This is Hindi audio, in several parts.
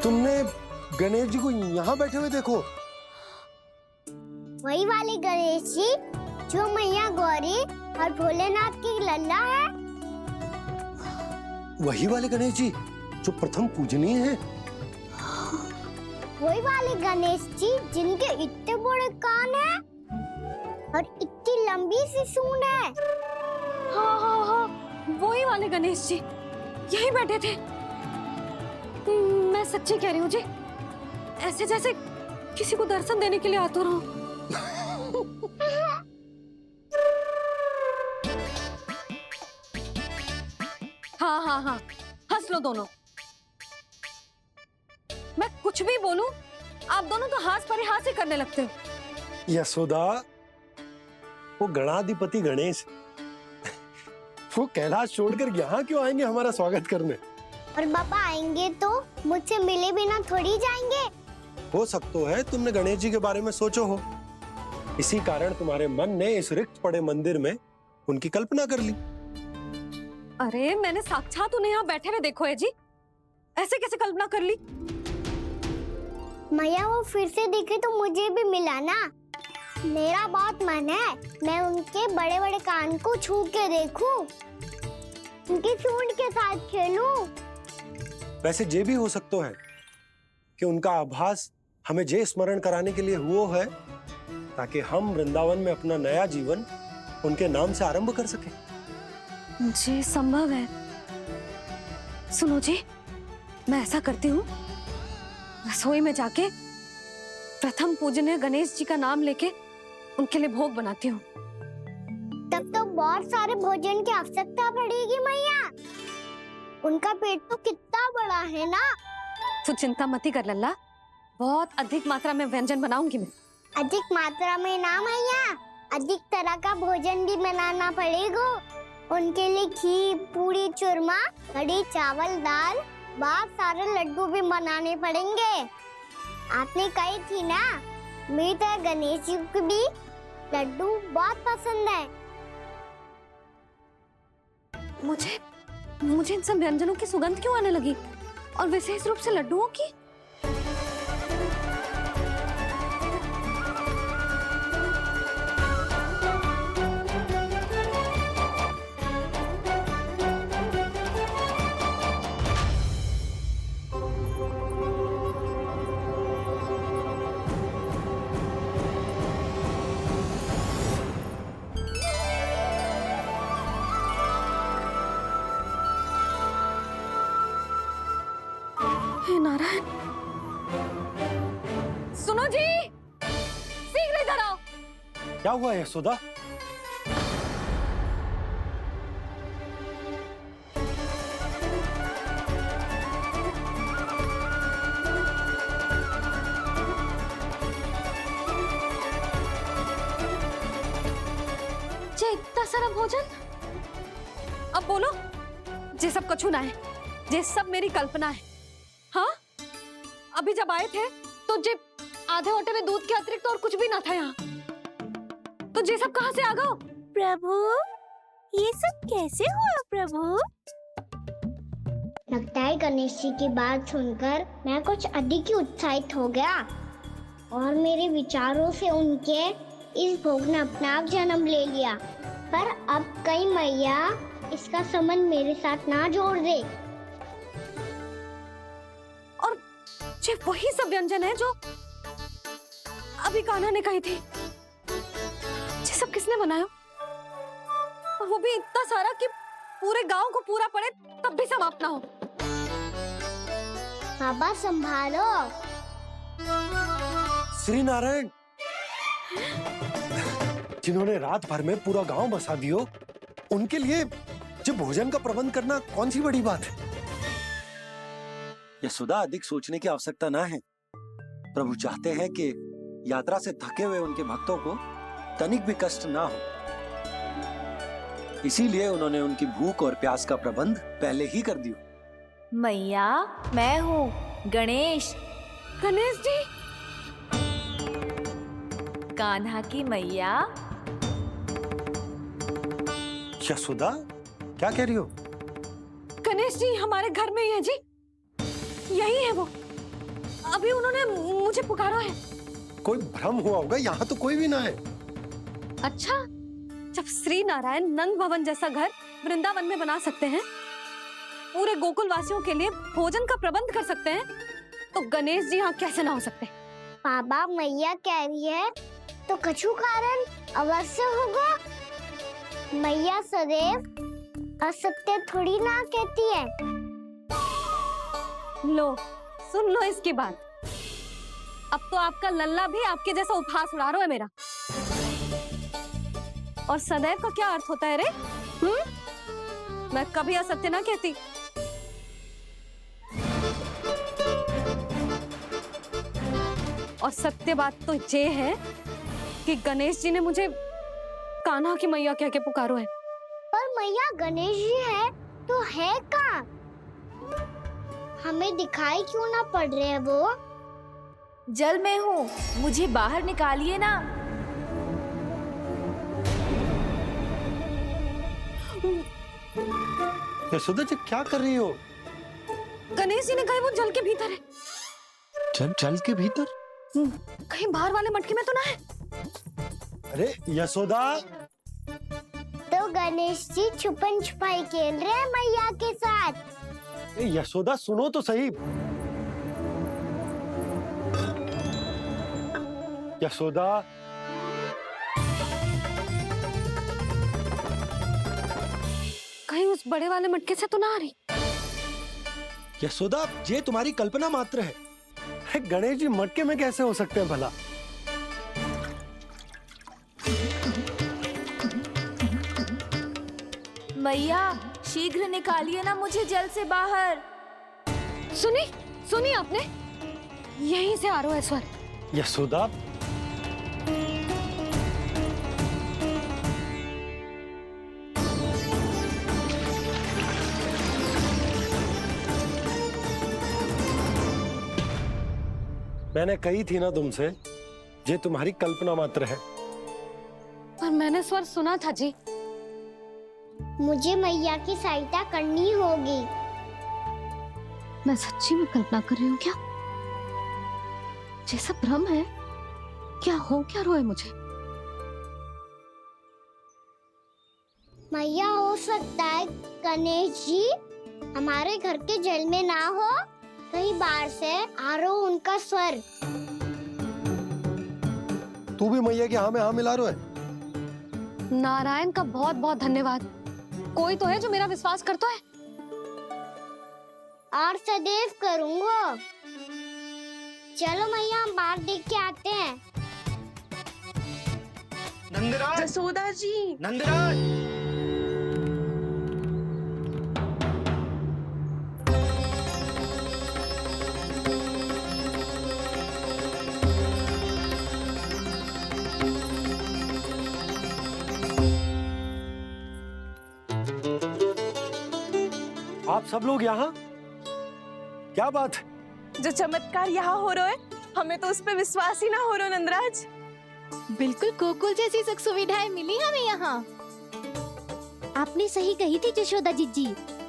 तुमने गणेश जी को यहाँ बैठे हुए देखो। वही वाले गणेश जी जो मैया गौरी और भोलेनाथ की लल्ला है। वही वाले गणेश जी जो प्रथम पूजनीय हैं। वही वाले गणेश जी जिनके इतने बड़े कान हैं और इतनी लंबी सी सूंड है। हाँ हाँ हाँ, वही वाले गणेश जी यही बैठे थे। मैं सच्ची कह रही हूँ जी, ऐसे जैसे किसी को दर्शन देने के लिए आतुर हूँ। हाँ हाँ हाँ, हंस लो दोनों। मैं कुछ भी बोलूं, आप दोनों तो हाथ परिहास ही करने लगते हो। यशोदा, वो गणाधिपति गणेश वो कैलाश छोड़कर यहाँ क्यों आएंगे हमारा स्वागत करने? और पापा आएंगे तो मुझसे मिले बिना थोड़ी जाएंगे। हो सकता है तुमने गणेश जी के बारे में सोचो हो, इसी कारण तुम्हारे मन ने इस रिक्त पड़े मंदिर में उनकी कल्पना कर ली। अरे मैंने साक्षात उन्हें यहाँ बैठे हुए देखो है जी, ऐसे कैसे कल्पना कर ली? मैया वो फिर से दिखे तो मुझे भी मिला ना। मेरा बहुत मन है मैं उनके बड़े बड़े कान को छू के देखूं, उनकी सूंड के साथ खेलूं। वैसे ये भी हो सकता है कि उनका आभास हमें जे स्मरण कराने के लिए हुआ है ताकि हम वृंदावन में अपना नया जीवन उनके नाम से आरंभ कर सकें। जी संभव है। सुनो जी, मैं ऐसा करती हूँ, रसोई में जाके प्रथम पूजनीय गणेश जी का नाम लेके उनके लिए भोग बनाती हूँ। तब तो बहुत सारे भोजन की आवश्यकता पड़ेगी मैया। उनका पेट तो कितना बड़ा है ना। तू चिंता मत ही कर लल्ला, बहुत अधिक मात्रा में व्यंजन बनाऊंगी मैं। अधिक मात्रा में ना मैया, अधिक तरह का भोजन भी बनाना पड़ेगा। उनके लिए खीर, पूरी, चूरमा, कढ़ी, चावल, दाल, बहुत सारे लड्डू भी बनाने पड़ेंगे। आपने कही थी ना, मेरी तरह गणेश जी को भी लड्डू बहुत पसंद है। मुझे इन सब व्यंजनों की सुगंध क्यों आने लगी, और विशेष रूप से लड्डुओं की? हे नारायण, सुनो जी, शीघ्र इधर आओ। क्या हुआ यशोदा? ये इतना सारा भोजन, अब बोलो, ये सब कछु ना है, ये सब मेरी कल्पना है। हाँ, अभी जब आए थे तो जे आधे ओटे में दूध के अतिरिक्त और कुछ भी ना था यहाँ, तो ये सब कहाँ से आ गया? प्रभु, ये सब कैसे हुआ प्रभु? लगता है गणेश जी की बात सुनकर मैं कुछ अधिक ही उत्साहित हो गया और मेरे विचारों से उनके इस भोग ने अपना आप जन्म ले लिया। पर अब कई मैया इसका संबंध मेरे साथ ना जोड़ दे। और ये वही सब व्यंजन है जो अभी कान्हा ने कही थी। ये सब किसने बनाया? और वो भी इतना सारा कि पूरे गांव को पूरा पड़े तब भी समाप्त ना हो। बाबा संभालो। श्री नारायण, जिन्होंने रात भर में पूरा गांव बसा दियो, उनके लिए जो भोजन का प्रबंध करना कौन सी बड़ी बात है? यशोदा, अधिक सोचने की आवश्यकता ना है। प्रभु चाहते हैं कि यात्रा से थके हुए उनके भक्तों को तनिक भी कष्ट ना हो, इसीलिए उन्होंने उनकी भूख और प्यास का प्रबंध पहले ही कर दिया। मैया, मैं हूँ गणेश। गणेश जी, कान्हा की मैया। यशोदा, क्या कह रही हो? गणेश जी हमारे घर में ही है जी, यही है वो। अभी उन्होंने मुझे पुकारा है। कोई भ्रम हुआ होगा, यहाँ तो कोई भी ना है। अच्छा, जब श्री नारायण नंद भवन जैसा घर वृंदावन में बना सकते हैं, पूरे गोकुल वासियों के लिए भोजन का प्रबंध कर सकते हैं, तो गणेश जी यहाँ कैसे ना हो सकते? बाबा मैया कह रही है तो कछु कारण अवश्य होगा। मैया सदैव असत्य थोड़ी ना कहती है। लो, सुन लो इसकी बात। अब तो आपका लल्ला भी आपके जैसा उपहास उड़ा रहा है मेरा। और सदैव का क्या अर्थ होता है रे? मैं कभी असत्य ना कहती। और सत्य बात तो ये है कि गणेश जी ने मुझे कान्हा की मैया कह के पुकारो है। पर मैया गणेश जी है तो है कहाँ? हमें दिखाई क्यों ना पड़ रहे हैं वो? जल में हूँ, मुझे बाहर निकालिए ना। यशोदा जी क्या कर रही हो? गणेश जी ने कहा वो जल के भीतर है। जल के भीतर? कहीं बाहर वाले मटके में तो ना है? अरे यशोदा! तो गणेश जी छुपन छुपाई खेल रहे हैं मैया के साथ। यशोदा सुनो तो सही। यशोदा, कहीं उस बड़े वाले मटके से तो ना आ रही? यशोदा ये तुम्हारी कल्पना मात्र है। गणेश जी मटके में कैसे हो सकते हैं भला? मैया शीघ्र निकालिए ना मुझे जल से बाहर। सुनी आपने? यहीं से आ रहा है स्वर। यशोदा, मैंने कही थी ना तुमसे, ये तुम्हारी कल्पना मात्र है। पर मैंने स्वर सुना था जी। मुझे मैया की सहायता करनी होगी। मैं सच्ची में कल्पना कर रही हूँ क्या? ये सब भ्रम है क्या? हो क्या रहा है मुझे? मैया हो सकता है गणेश जी हमारे घर के जल में ना हो, कहीं बाहर से आ रहा हो उनका स्वर। तू भी मैया की हाँ में हाँ मिला रहा है। नारायण का बहुत बहुत धन्यवाद। कोई तो है जो मेरा विश्वास करता है। और सदैव करूंगा। चलो मैया हम बाहर देख के आते हैं। नंदराज! जसोदा जी, नंदराज! आप सब लोग यहाँ? क्या बात है? जो चमत्कार यहाँ हो रहा है, हमें तो उस पे विश्वास ही ना हो रहा नंदराज। बिल्कुल गोकुल जैसी सुख सुविधाएं मिली हमें यहाँ। आपने सही कही थी जशोदा जीजी,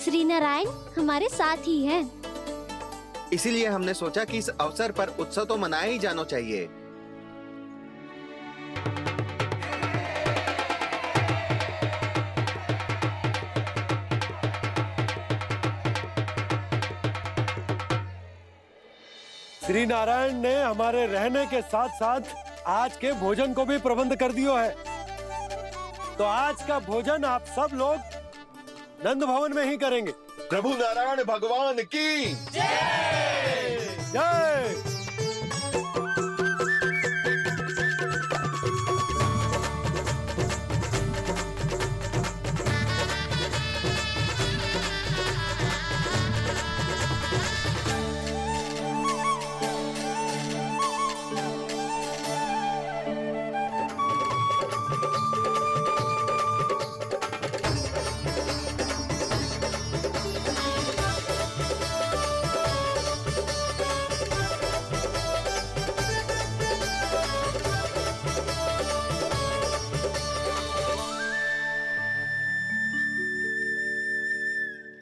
श्री नारायण हमारे साथ ही हैं। इसीलिए हमने सोचा कि इस अवसर पर उत्सव तो मनाया ही जाना चाहिए। श्री नारायण ने हमारे रहने के साथ साथ आज के भोजन को भी प्रबंध कर दियो है। तो आज का भोजन आप सब लोग नंद भवन में ही करेंगे। प्रभु नारायण भगवान की जय जय।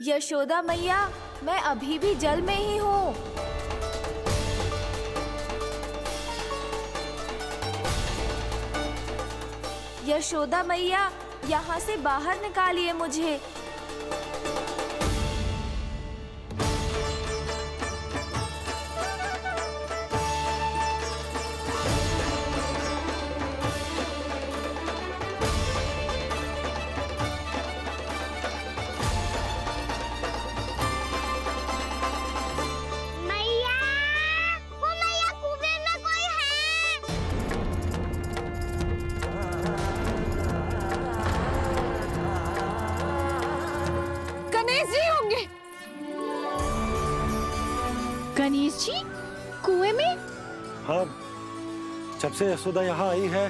यशोदा मैया, मैं अभी भी जल में ही हूँ। यशोदा मैया, यहाँ से बाहर निकालिए मुझे। मैया, वो मैया कुएं में कोई है। गणेश जी होंगे। गणेश जी कुएं में? हाँ, जब से यशोदा यहाँ आई है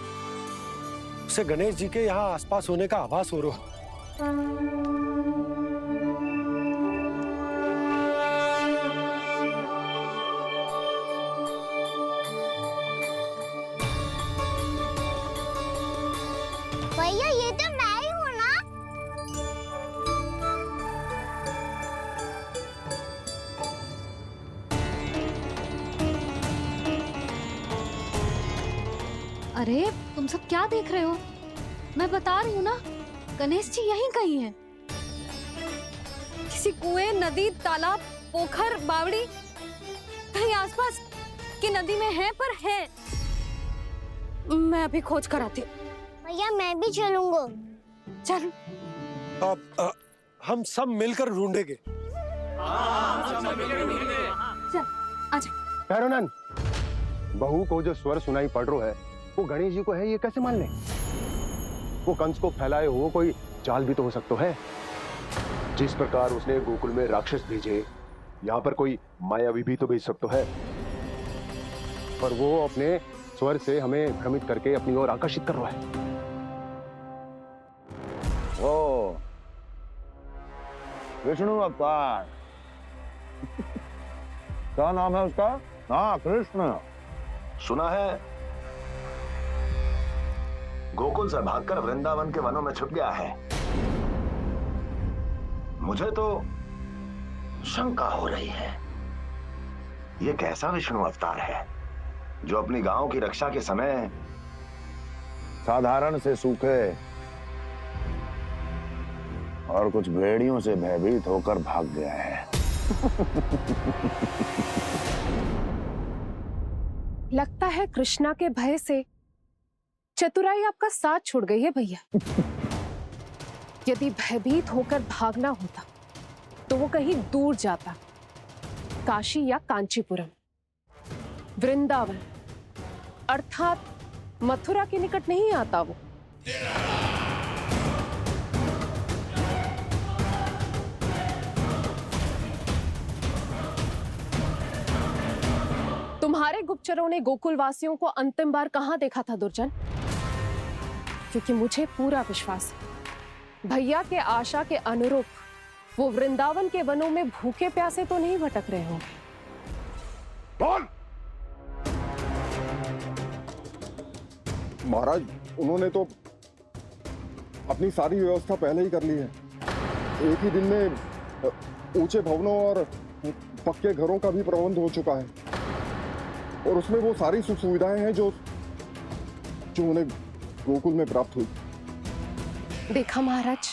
उसे गणेश जी के यहाँ आसपास होने का आभास हो रहा है। भैया ये तो मैं ही हूँ ना। अरे तुम सब क्या देख रहे हो? मैं बता रही हूँ ना, गणेश जी यहीं कहीं हैं। किसी कुएं, नदी, तालाब, पोखर, बावड़ी, कहीं आसपास की नदी में है, पर है। मैं अभी खोज कर आती हूँ। भैया मैं भी चलूंगा। चल। अब हम सब मिलकर ढूंढेंगे। चल आजा। भैरवनंद, बहू को जो स्वर सुनाई पड़ रहा है वो गणेश जी को है, ये कैसे मान ले? वो कंस को फैलाए हुए कोई चाल भी तो हो सकता है। जिस प्रकार उसने गोकुल में राक्षस भेजे, यहाँ पर कोई मायावी भी तो भेज सकता है। पर वो अपने स्वर से हमें भ्रमित करके अपनी ओर आकर्षित कर रहा है। ओ विष्णु अवतार। क्या नाम है उसका? हाँ, कृष्ण। सुना है गोकुल से भागकर वृंदावन के वनों में छुप गया है। मुझे तो शंका हो रही है, ये कैसा विष्णु अवतार है जो अपनी गांव की रक्षा के समय साधारण से सूखे और कुछ भेड़ियों से भयभीत होकर भाग गया है। लगता है कृष्णा के भय से चतुराई आपका साथ छोड़ गई है भैया। यदि भयभीत होकर भागना होता तो वो कहीं दूर जाता, काशी या कांचीपुरम, वृंदावन अर्थात मथुरा के निकट नहीं आता वो। तुम्हारे गुप्तचरों ने गोकुल वासियों को अंतिम बार कहां देखा था दुर्जन? क्योंकि मुझे पूरा विश्वास है भैया के आशा के अनुरूप वो वृंदावन के वनों में भूखे प्यासे तो नहीं भटक रहे होंगे। बोल! महाराज, उन्होंने तो अपनी सारी व्यवस्था पहले ही कर ली है। एक ही दिन में ऊंचे भवनों और पक्के घरों का भी प्रबंध हो चुका है, और उसमें वो सारी सुख सुविधाएं हैं जो उन्हें गोकुल में प्राप्त हुई। देखा महाराज,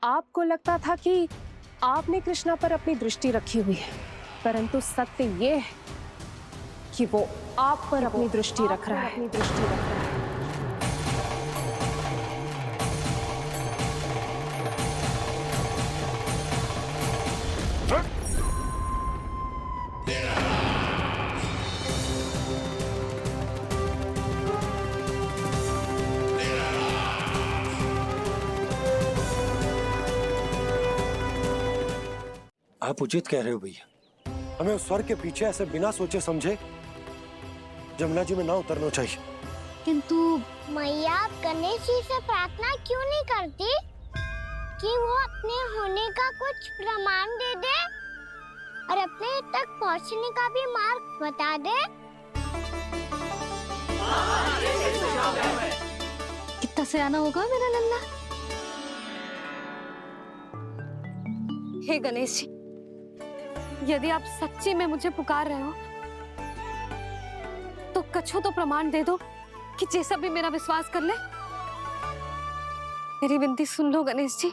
आपको लगता था कि आपने कृष्णा पर अपनी दृष्टि रखी हुई है, परंतु सत्य ये है कि वो आप पर अपनी दृष्टि रख रहा है। आप उचित कह रहे हो भैया, हमें उस स्वर के पीछे ऐसे बिना सोचे समझे जमुना जी में ना उतरना चाहिए। किंतु मैया आप गणेश जी से प्रार्थना क्यों नहीं करती कि वो अपने होने का कुछ प्रमाण दे दे और अपने तक पहुंचने का भी मार्ग बता दे? कितना सयाना होगा मेरा लल्ला। हे गणेश जी, यदि आप सच्ची में मुझे पुकार रहे हो तो कछु तो प्रमाण दे दो कि जे सब भी मेरा विश्वास कर ले। मेरी विनती सुन लो गणेश जी।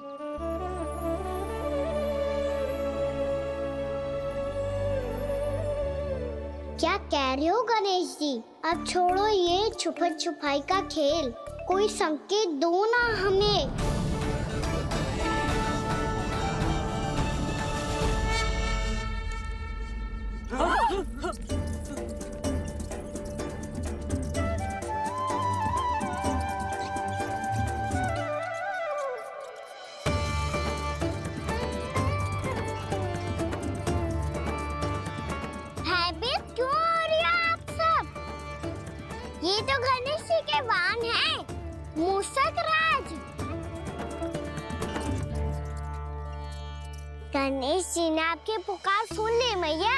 क्या कह रहे हो गणेश जी? अब छोड़ो ये छुपन छुपाई का खेल, कोई संकेत दो ना हमें। भयभीत क्यों हो रही हो आप सब? ये तो गणेश जी के वाहन हैं, मूषक राज। गणेश जी ने आपकी पुकार सुन ली मैया,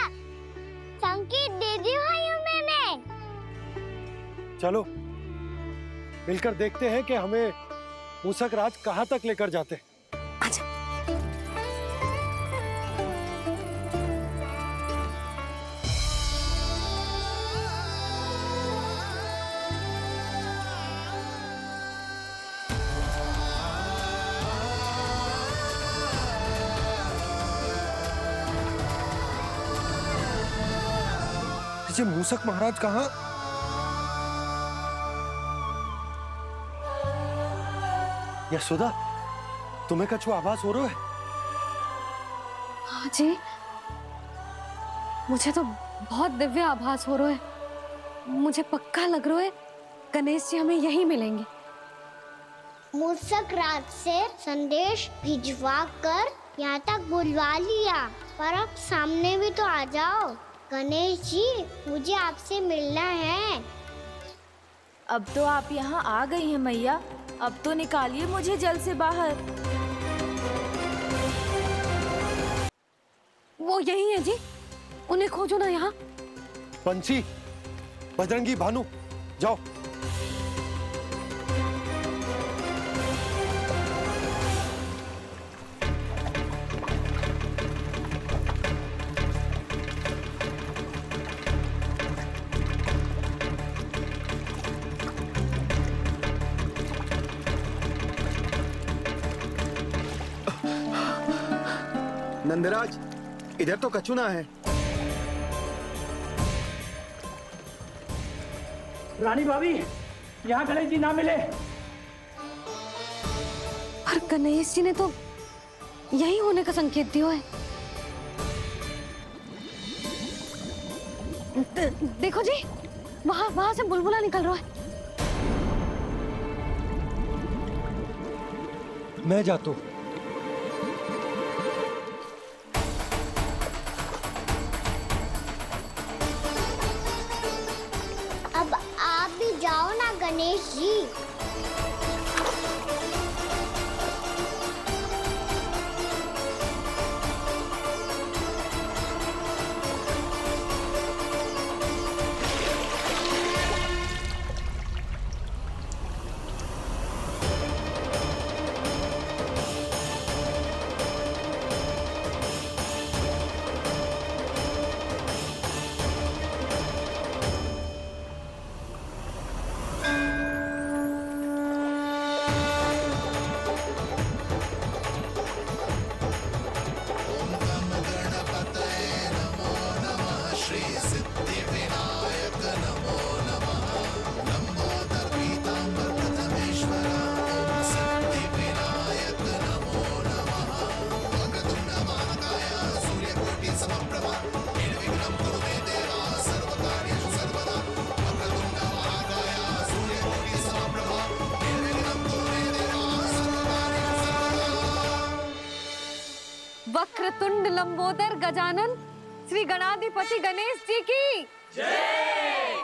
संकेत दे दी भाइयों मैंने। चलो मिलकर देखते हैं कि हमें मूषक राज कहाँ तक लेकर जाते हैं। ये मूषक महाराज कहाँ? यशोदा, तुम्हें कछु आभास हो रहा है? हाँ जी, मुझे तो बहुत दिव्य आभास हो रहा है। मुझे पक्का लग रहा है गणेश जी हमें यहीं मिलेंगे। मूषक राज से संदेश भिजवा कर यहाँ तक बुलवा लिया, पर अब सामने भी तो आ जाओ। गणेश जी, मुझे आपसे मिलना है। अब तो आप यहाँ आ गई हैं मैया, अब तो निकालिए मुझे जल से बाहर। वो यही है जी, उन्हें खोजो ना यहाँ। पंछी, बजरंगी, भानु, जाओ। नंदराज, इधर तो कछुना है। रानी भाभी, यहाँ गणेश जी ना मिले। और गणेश जी ने तो यही होने का संकेत दिया है। देखो जी, वहां से बुलबुला निकल रहा है। मैं जाता हूँ। अब आप भी जाओ ना गणेश जी। वक्रतुंड लंबोदर गजानन श्री गणाधिपति गणेश जी की जय।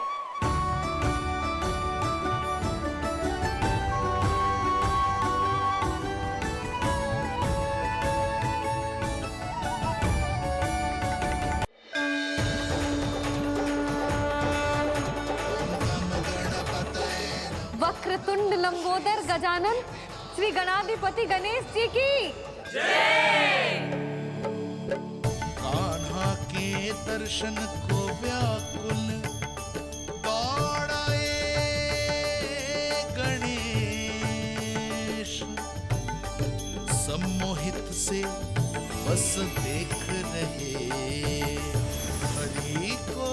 वक्रतुंड लंबोदर गजानन श्री गणाधिपति गणेश जी की जय। कान्हा के दर्शन को व्याकुल दौड़ाए मोहित से बस देख रहे हरि को